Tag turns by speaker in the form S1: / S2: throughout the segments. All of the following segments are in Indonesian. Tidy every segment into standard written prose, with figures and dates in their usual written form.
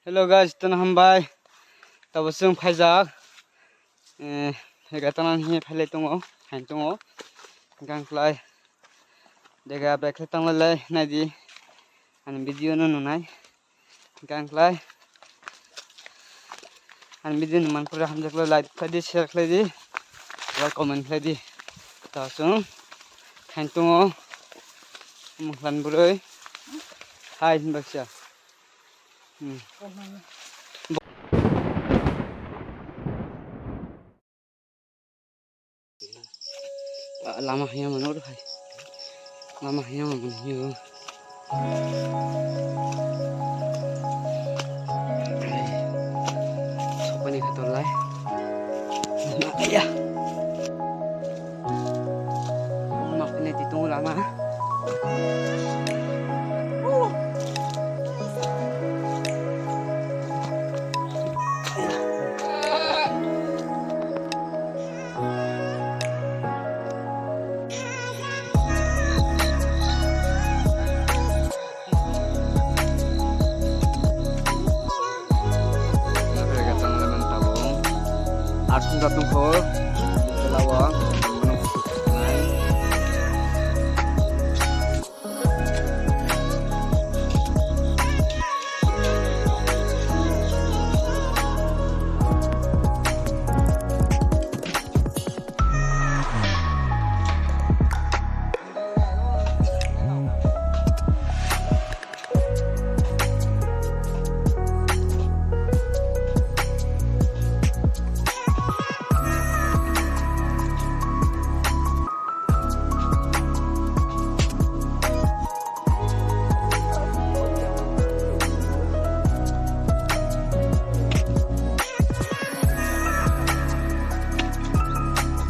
S1: Hello guys, ito na hambay. Tapos yung pajak. Higatan hiya phalay tungo, hain tungo. Hanggang klay. Dega bekle tang lalay na di. An video no nunay. Hanggang klay. An video naman pura hamjak lo like klay di, share klay di. Wal comment klay di. Tapos yung hain tungo. Muklan buroy. Hai baksya. Lama hiya manor hai. Lama hiya manor. Sopani katolai. Ayah. Makne ditunggu lama. Arsung datung ko dalawa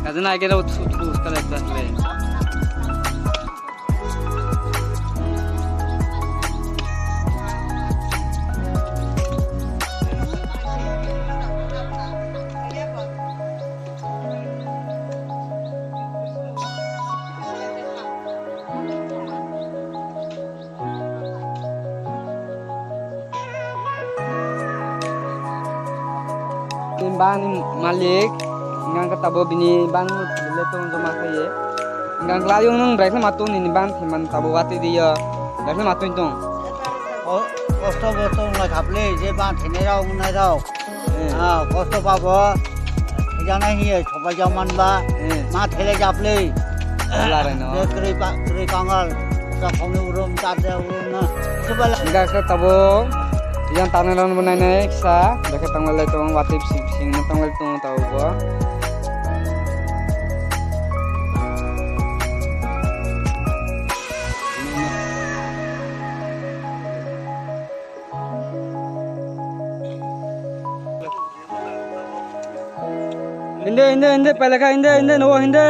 S1: kadang lagi dah utus kalau itu leh. Bani Malik ngang katabo bini ban letong joma khaye ngang layung nang brekna matun ni ban thiman tabo wati dia brekna matun tong
S2: কষ্ট বস্তু না থাকলে যে বা থেনে রাও না রাও কষ্ট পাবো জানা হি সবাই জামান বা মা ঠেলে যাবলে
S1: larai no
S2: kri kangal sa phone urum ta de urum na coba
S1: ngang katabo yang tanalan banai sa brekna tanggal letong wati sing tanggal tong tau bo Hinde, palaka hinde, no hinde.